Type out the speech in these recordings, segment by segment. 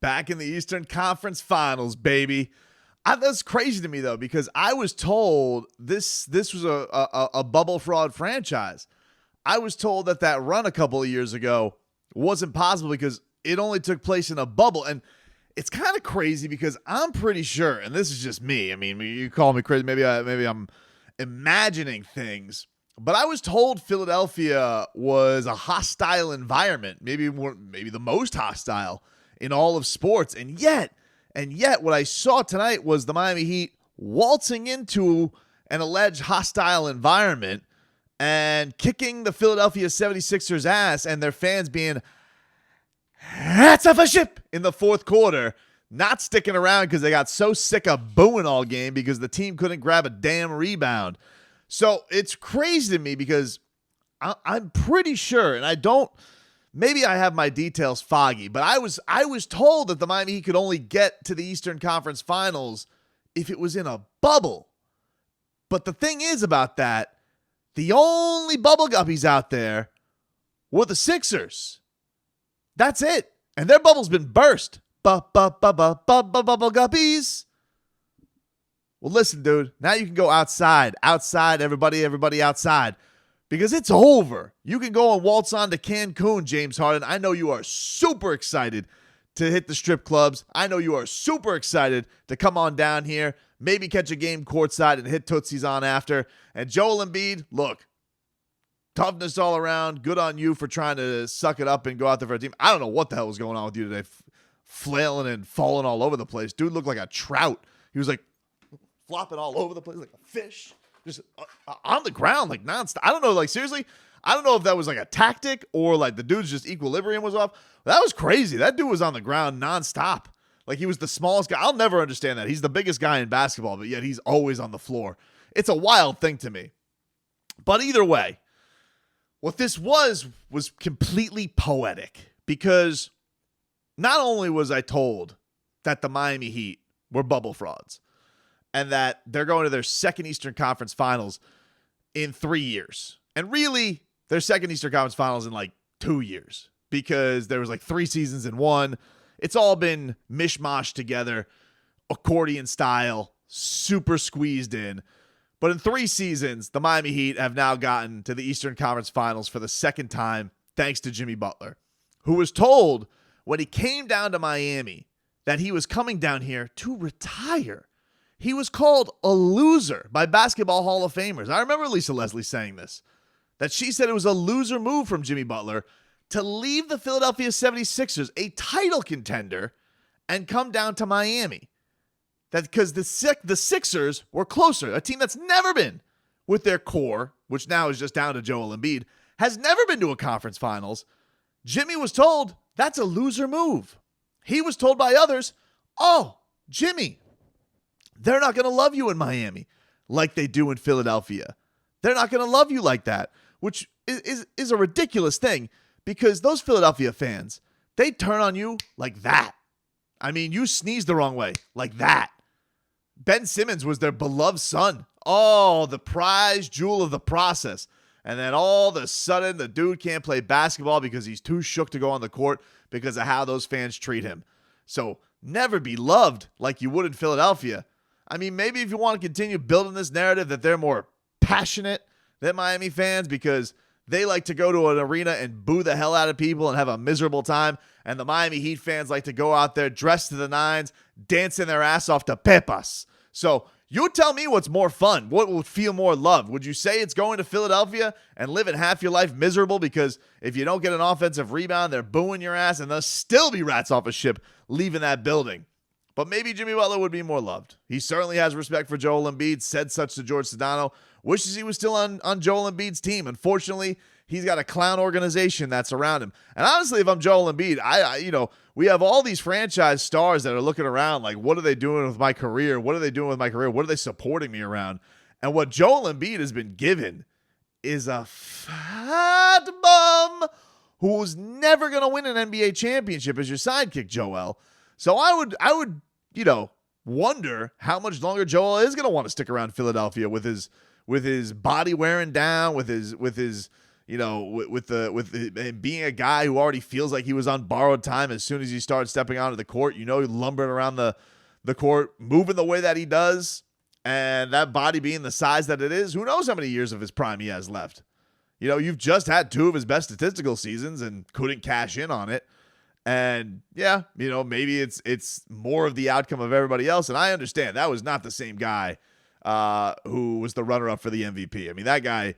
back in the Eastern Conference Finals, baby. That's crazy to me, though, because I was told this was a bubble fraud franchise. I was told that run a couple of years ago wasn't possible because it only took place in a bubble. And it's kind of crazy because I'm pretty sure, and this is just me, I mean, you call me crazy, maybe I'm imagining things, but I was told Philadelphia was a hostile environment, maybe the most hostile in all of sports. And yet what I saw tonight was the Miami Heat waltzing into an alleged hostile environment and kicking the Philadelphia 76ers ass, and their fans being hats off a ship in the fourth quarter, not sticking around because they got so sick of booing all game because the team couldn't grab a damn rebound. So it's crazy to me because I'm pretty sure, and maybe I have my details foggy, but I was told that the Miami Heat could only get to the Eastern Conference Finals if it was in a bubble. But the thing is about that, the only bubble guppies out there were the Sixers. That's it. And their bubble's been burst. Bubble guppies. Well, listen, dude. Now you can go outside. Outside, everybody outside. Because it's over. You can go and waltz on to Cancun, James Harden. I know you are super excited to hit the strip clubs. I know you are super excited to come on down here, maybe catch a game courtside and hit Tootsies on after. And Joel Embiid, look, toughness all around. Good on you for trying to suck it up and go out there for a team. I don't know what the hell was going on with you today, flailing and falling all over the place. Dude looked like a trout. He was like flopping all over the place like a fish. Just on the ground, like nonstop. I don't know, like seriously, I don't know if that was like a tactic or like the dude's just equilibrium was off. That was crazy. That dude was on the ground nonstop. Like he was the smallest guy. I'll never understand that. He's the biggest guy in basketball, but yet he's always on the floor. It's a wild thing to me. But either way, what this was completely poetic because not only was I told that the Miami Heat were bubble frauds, and that they're going to their second Eastern Conference Finals in 3 years. And really, their second Eastern Conference Finals in like 2 years because there was like 3 seasons in one. It's all been mishmash together, accordion style, super squeezed in. But in 3 seasons, the Miami Heat have now gotten to the Eastern Conference Finals for the second time thanks to Jimmy Butler, who was told when he came down to Miami that he was coming down here to retire. He was called a loser by Basketball Hall of Famers. I remember Lisa Leslie saying this, that she said it was a loser move from Jimmy Butler to leave the Philadelphia 76ers, a title contender, and come down to Miami. That because the Sixers were closer, a team that's never been with their core, which now is just down to Joel Embiid, has never been to a conference finals. Jimmy was told that's a loser move. He was told by others, oh, Jimmy, they're not going to love you in Miami like they do in Philadelphia. They're not going to love you like that, which is a ridiculous thing because those Philadelphia fans, they turn on you like that. I mean, you sneeze the wrong way like that. Ben Simmons was their beloved son. Oh, the prize jewel of the process. And then all of a sudden, the dude can't play basketball because he's too shook to go on the court because of how those fans treat him. So never be loved like you would in Philadelphia. I mean, maybe if you want to continue building this narrative that they're more passionate than Miami fans because they like to go to an arena and boo the hell out of people and have a miserable time, and the Miami Heat fans like to go out there dressed to the nines, dancing their ass off to Pepas. So you tell me what's more fun. What would feel more loved? Would you say it's going to Philadelphia and living half your life miserable because if you don't get an offensive rebound, they're booing your ass and they'll still be rats off a ship leaving that building? But maybe Jimmy Butler would be more loved. He certainly has respect for Joel Embiid, said such to George Sedano, wishes he was still on Joel Embiid's team. Unfortunately, he's got a clown organization that's around him. And honestly, if I'm Joel Embiid, we have all these franchise stars that are looking around like, what are they doing with my career? What are they doing with my career? What are they supporting me around? And what Joel Embiid has been given is a fat bum who's never going to win an NBA championship as your sidekick, Joel. So I would, wonder how much longer Joel is going to want to stick around Philadelphia with his body wearing down, with his and being a guy who already feels like he was on borrowed time as soon as he started stepping onto the court, lumbering around the court, moving the way that he does, and that body being the size that it is, who knows how many years of his prime he has left. You've just had 2 of his best statistical seasons and couldn't cash in on it. And yeah, maybe it's more of the outcome of everybody else. And I understand that was not the same guy who was the runner-up for the MVP. I mean, that guy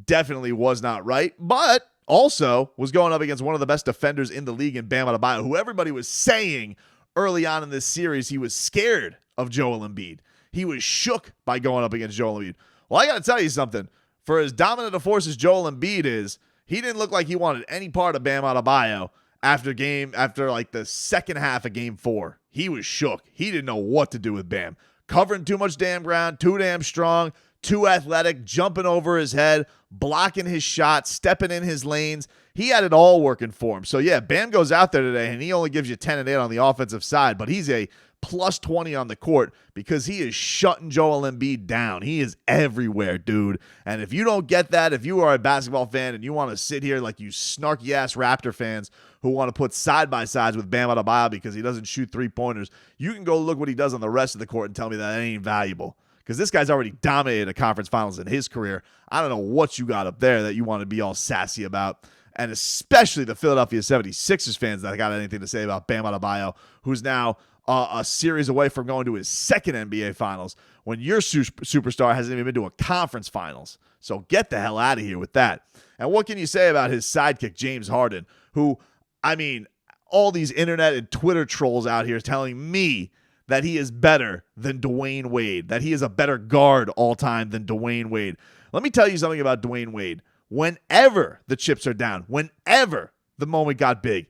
definitely was not right, but also was going up against one of the best defenders in the league in Bam Adebayo, who everybody was saying early on in this series he was scared of Joel Embiid. He was shook by going up against Joel Embiid. Well, I got to tell you something. For as dominant a force as Joel Embiid is, he didn't look like he wanted any part of Bam Adebayo after like the second half of game 4. He was shook. He didn't know what to do with Bam. Covering too much damn ground, too damn strong, too athletic, jumping over his head, blocking his shot, stepping in his lanes. He had it all working for him. So, yeah, Bam goes out there today, and he only gives you 10 and 8 on the offensive side, but he's a plus 20 on the court because he is shutting Joel Embiid down. He is everywhere, dude. And if you don't get that, if you are a basketball fan and you want to sit here like you snarky-ass Raptor fans who want to put side-by-sides with Bam Adebayo because he doesn't shoot three-pointers, you can go look what he does on the rest of the court and tell me that ain't valuable. Because this guy's already dominated a conference finals in his career. I don't know what you got up there that you want to be all sassy about. And especially the Philadelphia 76ers fans that got anything to say about Bam Adebayo, who's now a series away from going to his second NBA finals when your superstar hasn't even been to a conference finals. So get the hell out of here with that. And what can you say about his sidekick, James Harden, who, I mean, all these internet and Twitter trolls out here telling me that he is better than Dwayne Wade, that he is a better guard all time than Dwayne Wade. Let me tell you something about Dwayne Wade. Whenever the chips are down, whenever the moment got big,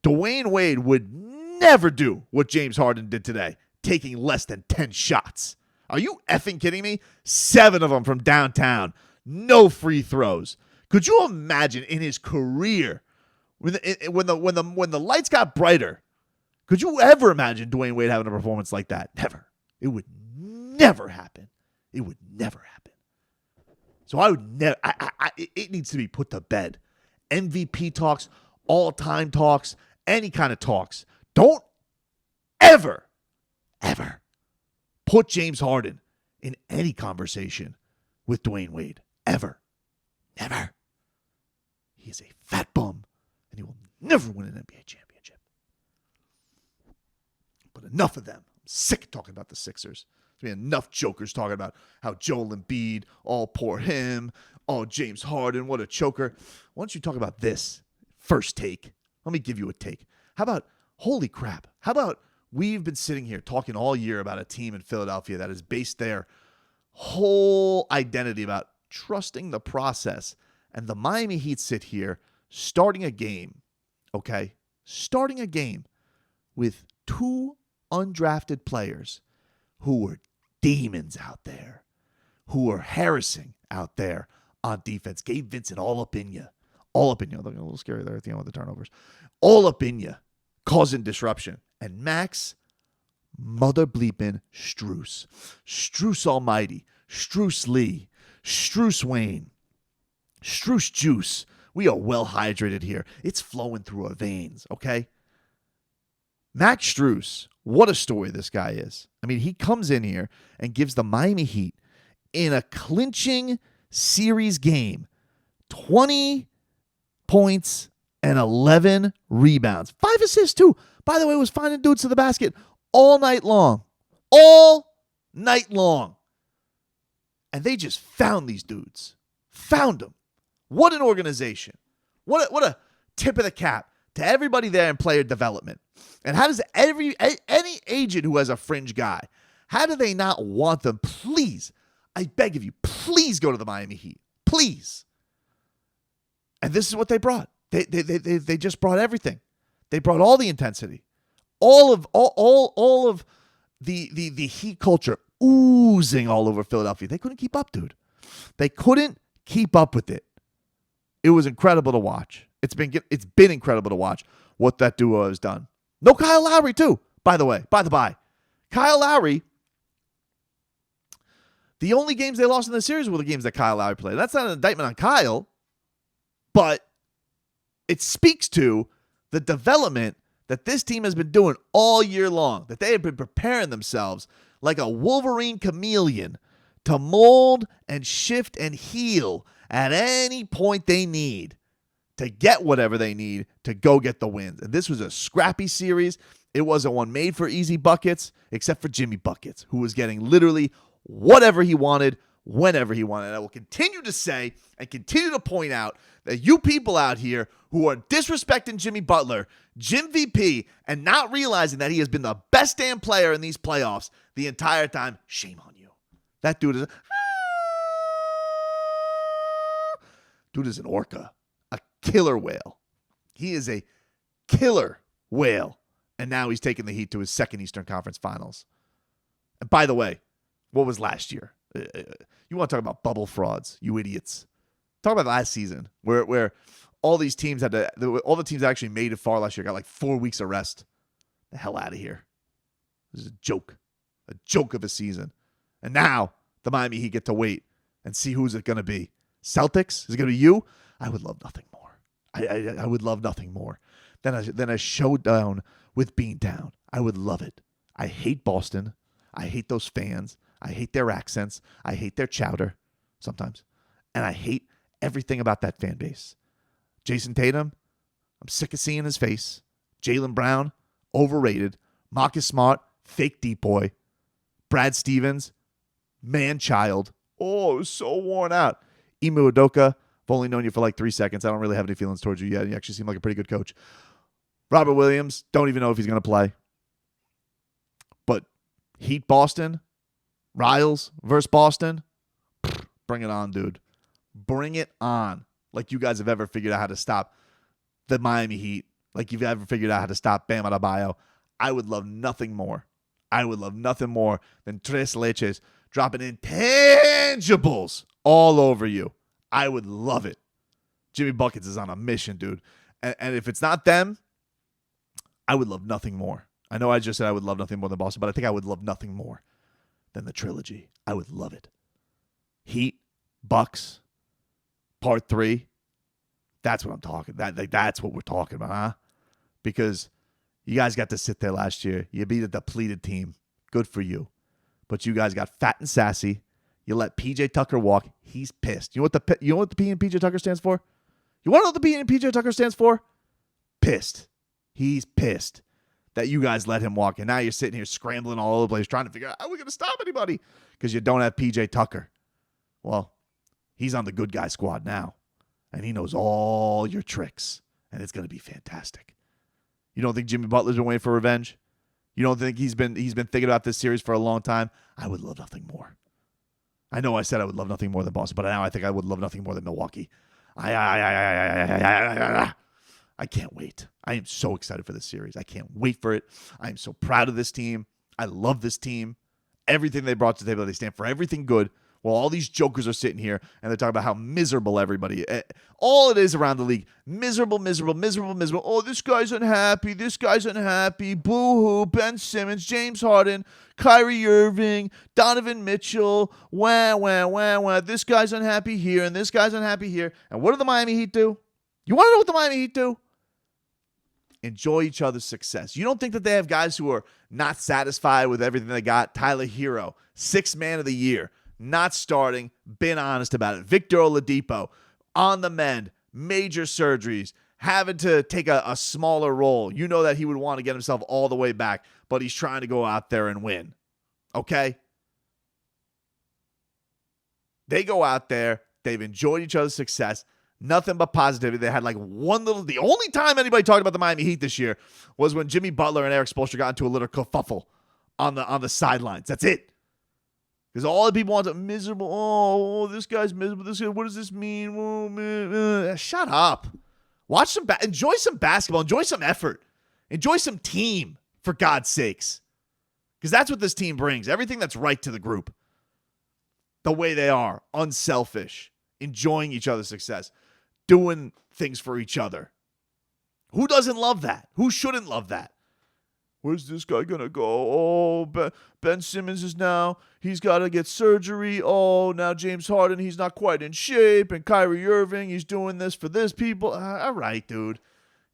Dwayne Wade would never do what James Harden did today, taking less than 10 shots. Are you effing kidding me? 7 of them from downtown. No free throws. Could you imagine in his career when the lights got brighter? Could you ever imagine Dwayne Wade having a performance like that? Never. It would never happen. It would never happen. So I would never. It needs to be put to bed. MVP talks, all-time talks, any kind of talks. Don't ever put James Harden in any conversation with Dwayne Wade. Ever. Never. He is a fat bum, and he will never win an NBA championship. But enough of them. I'm sick of talking about the Sixers. There's been enough jokers talking about how Joel Embiid, all poor him, oh, James Harden, what a choker. Why don't you talk about this? First take. Let me give you a take. How about, holy crap, how about we've been sitting here talking all year about a team in Philadelphia that has based their whole identity about trusting the process. And the Miami Heat sit here starting a game, okay? Starting a game with 2 undrafted players who were demons out there, who were harassing out there on defense. Gabe Vincent all up in you. All up in you. Looking a little scary there at the end with the turnovers. All up in you, causing disruption. And Max mother bleeping Strus. Strus Almighty. Strus Lee. Strus Wayne. Strus Juice. We are well hydrated here. It's flowing through our veins, okay? Max Strus, what a story this guy is. I mean, he comes in here and gives the Miami Heat in a clinching series game 20 points and 11 rebounds. 5 assists, too. By the way, was finding dudes to the basket all night long. All night long. And they just found these dudes. Found them. What an organization. What a tip of the cap to everybody there in player development. And how does any agent who has a fringe guy, how do they not want them? Please, I beg of you, please go to the Miami Heat. Please. And this is what they brought. They just brought everything. They brought all the intensity. All of the Heat culture oozing all over Philadelphia. They couldn't keep up, dude. They couldn't keep up with it. It was incredible to watch. It's been incredible to watch what that duo has done. No Kyle Lowry, too, by the way. By the by. Kyle Lowry, the only games they lost in the series were the games that Kyle Lowry played. That's not an indictment on Kyle. But it speaks to the development that this team has been doing all year long, that they have been preparing themselves like a Wolverine chameleon to mold and shift and heal at any point they need to get whatever they need to go get the wins. And this was a scrappy series. It wasn't one made for easy buckets, except for Jimmy Buckets, who was getting literally whatever he wanted, whenever he wanted. And I will continue to say and continue to point out that you people out here who are disrespecting Jimmy Butler, Jim VP, and not realizing that he has been the best damn player in these playoffs the entire time, shame on you. That dude is an orca, a killer whale. He is a killer whale. And now he's taking the Heat to his second Eastern Conference Finals. And by the way, what was last year? You want to talk about bubble frauds, you idiots. Talk about last season where all these teams all the teams that actually made it far last year got like 4 weeks of rest. The hell out of here. This is a joke of a season. And now the Miami Heat get to wait and see who's it going to be. Celtics? Is it going to be you? I would love nothing more. I would love nothing more than a showdown with Beantown. I would love it. I hate Boston. I hate those fans. I hate their accents. I hate their chowder sometimes. And I hate everything about that fan base. Jason Tatum, I'm sick of seeing his face. Jaylen Brown, overrated. Marcus Smart, fake deep boy. Brad Stevens, man-child. Oh, so worn out. Ime Udoka, I've only known you for like 3 seconds. I don't really have any feelings towards you yet. You actually seem like a pretty good coach. Robert Williams, don't even know if he's going to play. But Heat Boston, Riles versus Boston, bring it on, dude. Bring it on. Like you guys have ever figured out how to stop the Miami Heat. Like you've ever figured out how to stop Bam Adebayo. I would love nothing more. I would love nothing more than Tres Leches dropping intangibles all over you. I would love it. Jimmy Buckets is on a mission, dude. And if it's not them, I would love nothing more. I know I just said I would love nothing more than Boston, but I think I would love nothing more than the trilogy. I would love it. Heat, Bucks, Part 3. That's what I'm talking. That's what we're talking about, huh? Because you guys got to sit there last year. You beat a depleted team. Good for you. But you guys got fat and sassy. You let PJ Tucker walk. He's pissed. You know what the P in PJ Tucker stands for? You want to know what the P in PJ Tucker stands for? Pissed. He's pissed that you guys let him walk. And now you're sitting here scrambling all over the place trying to figure out how we're going to stop anybody because you don't have PJ Tucker. Well, he's on the good guy squad now. And he knows all your tricks. And it's going to be fantastic. You don't think Jimmy Butler's been waiting for revenge? You don't think he's been thinking about this series for a long time? I would love nothing more. I know I said I would love nothing more than Boston, but now I think I would love nothing more than Milwaukee. I can't wait. I am so excited for this series. I can't wait for it. I am so proud of this team. I love this team. Everything they brought to the table, they stand for everything good. Well, all these jokers are sitting here and they're talking about how miserable everybody, all it is around the league, miserable, miserable, miserable, miserable. Oh, this guy's unhappy. This guy's unhappy. Boo-hoo, Ben Simmons, James Harden, Kyrie Irving, Donovan Mitchell, wah, wah, wah, wah. This guy's unhappy here and this guy's unhappy here. And what do the Miami Heat do? You want to know what the Miami Heat do? Enjoy each other's success. You don't think that they have guys who are not satisfied with everything they got? Tyler Hero, 6th man of the year. Not starting, been honest about it. Victor Oladipo, on the mend, major surgeries, having to take a smaller role. You know that he would want to get himself all the way back, but he's trying to go out there and win. Okay? They go out there. They've enjoyed each other's success. Nothing but positivity. They had like the only time anybody talked about the Miami Heat this year was when Jimmy Butler and Eric Spoelstra got into a little kerfuffle on the sidelines. That's it. Because all the people want to miserable. Oh, this guy's miserable. This guy, what does this mean? Oh, man. Shut up. Watch some. Enjoy some basketball. Enjoy some effort. Enjoy some team. For God's sakes, because that's what this team brings. Everything that's right to the group. The way they are, unselfish, enjoying each other's success, doing things for each other. Who doesn't love that? Who shouldn't love that? Where's this guy going to go? Oh, Ben Simmons he's got to get surgery. Oh, now James Harden, he's not quite in shape. And Kyrie Irving, he's doing this for this people. All right, dude.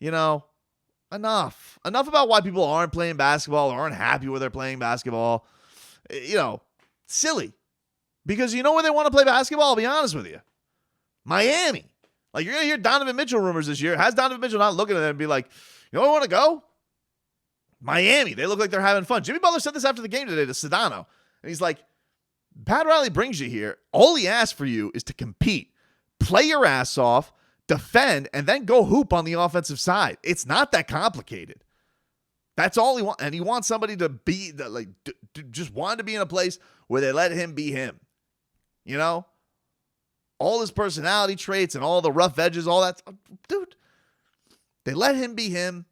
Enough. Enough about why people aren't playing basketball or aren't happy where they're playing basketball. Silly. Because you know where they want to play basketball? I'll be honest with you. Miami. Like, you're going to hear Donovan Mitchell rumors this year. Has Donovan Mitchell not looking at them and be like, you know where I want to go? Miami. They look like they're having fun. Jimmy Butler said this after the game today to Sedano. And he's like, Pat Riley brings you here. All he asks for you is to compete. Play your ass off, defend, and then go hoop on the offensive side. It's not that complicated. That's all he wants. And he wants somebody to be, just want to be in a place where they let him be him. All his personality traits and all the rough edges, all that. Dude, they let him be him.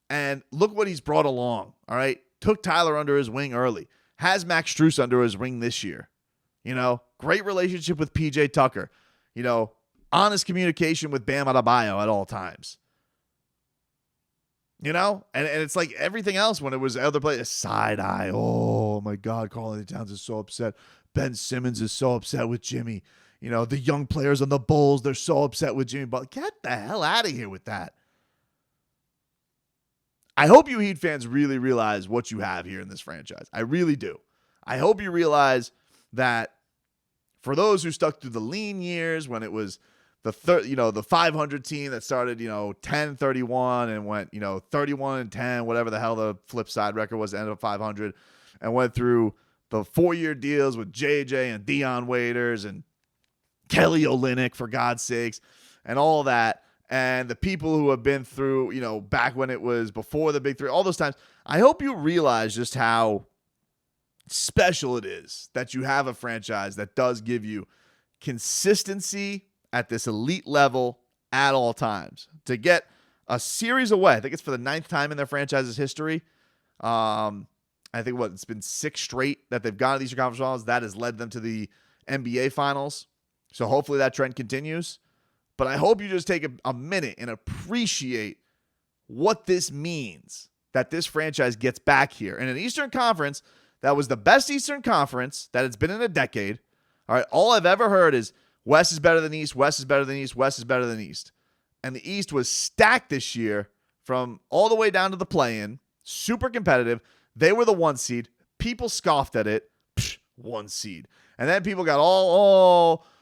And look what he's brought along, all right? Took Tyler under his wing early. Has Max Strus under his wing this year. Great relationship with PJ Tucker. Honest communication with Bam Adebayo at all times. And it's like everything else when it was other players. Side eye. Oh, my God, Karl-Anthony Towns is so upset. Ben Simmons is so upset with Jimmy. The young players on the Bulls, they're so upset with Jimmy. But get the hell out of here with that. I hope you Heat fans really realize what you have here in this franchise. I really do. I hope you realize that for those who stuck through the lean years when it was the 500 team that started, 10-31 and went, 31-10, whatever the hell the flip side record was, ended up 500, and went through the 4-year deals with JJ and Dion Waiters and Kelly Olynyk, for God's sakes, and all that. And the people who have been through, back when it was before the Big Three, all those times, I hope you realize just how special it is that you have a franchise that does give you consistency at this elite level at all times. To get a series away, I think it's for the 9th time in their franchise's history. I think it's been 6 straight that they've gone to the Eastern Conference Finals. That has led them to the NBA Finals. So hopefully that trend continues. But I hope you just take a minute and appreciate what this means, that this franchise gets back here. In an Eastern Conference that was the best Eastern Conference that it's been in a decade. All right, all I've ever heard is West is better than East, West is better than East, West is better than East. And the East was stacked this year from all the way down to the play-in, super competitive. They were the 1 seed. People scoffed at it. 1 seed. And then people got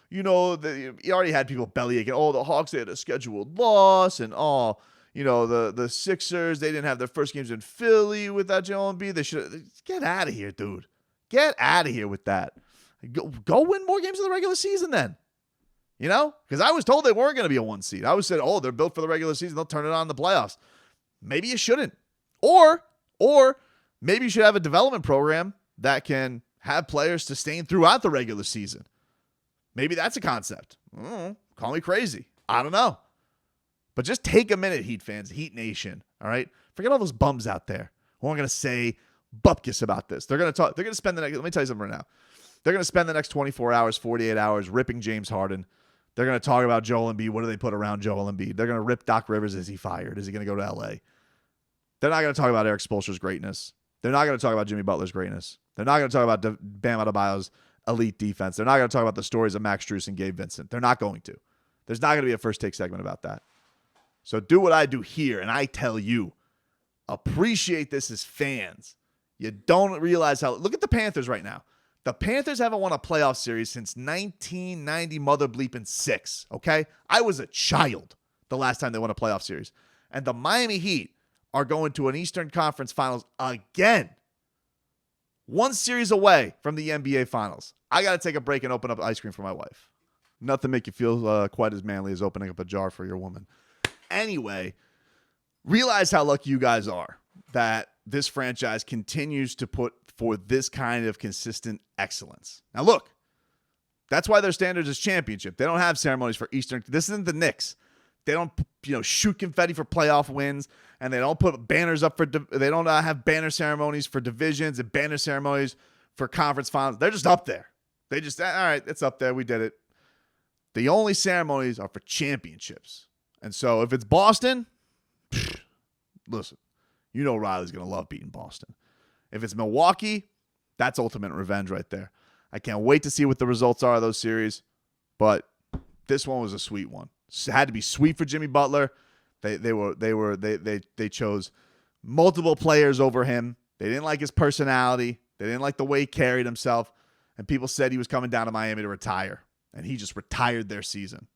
you already had people bellyaching. Oh, the Hawks, they had a scheduled loss. And, the Sixers, they didn't have their first games in Philly without Joel Embiid. They should get out of here, dude. Get out of here with that. Go win more games in the regular season then. Because I was told they weren't going to be a 1 seed. I was said, they're built for the regular season. They'll turn it on in the playoffs. Maybe you shouldn't. Or maybe you should have a development program that can have players sustain throughout the regular season. Maybe that's a concept. Call me crazy. I don't know. But just take a minute, Heat fans, Heat Nation, all right? Forget all those bums out there who aren't going to say bupkis about this. They're going to spend let me tell you something right now. They're going to spend the next 24 hours, 48 hours ripping James Harden. They're going to talk about Joel Embiid. What do they put around Joel Embiid? They're going to rip Doc Rivers. Is he fired? Is he going to go to L.A.? They're not going to talk about Eric Spoelstra's greatness. They're not going to talk about Jimmy Butler's greatness. They're not going to talk about Bam Adebayo's elite defense. They're not going to talk about the stories of Max Strus and Gabe Vincent. They're not going to. There's not going to be a first take segment about that. So do what I do here, and I tell you, appreciate this as fans. You don't realize how... Look at the Panthers right now. The Panthers haven't won a playoff series since 1990 mother bleeping 6, okay? I was a child the last time they won a playoff series. And the Miami Heat are going to an Eastern Conference Finals again. 1 series away from the NBA Finals. I got to take a break and open up ice cream for my wife. Nothing make you feel quite as manly as opening up a jar for your woman. Anyway, realize how lucky you guys are that this franchise continues to put for this kind of consistent excellence. Now, look, that's why their standards is championship. They don't have ceremonies for Eastern. This isn't the Knicks. They don't, shoot confetti for playoff wins, and they don't put banners up for. They don't have banner ceremonies for divisions and banner ceremonies for conference finals. They're just up there. They just, all right, it's up there. We did it. The only ceremonies are for championships. And so if it's Boston, listen, You know Riley's going to love beating Boston. If it's Milwaukee, that's ultimate revenge right there. I can't wait to see what the results are of those series, but this one was a sweet one. It had to be sweet for Jimmy Butler. They chose multiple players over him. They didn't like his personality. They didn't like the way he carried himself. And people said he was coming down to Miami to retire. And he just retired their season.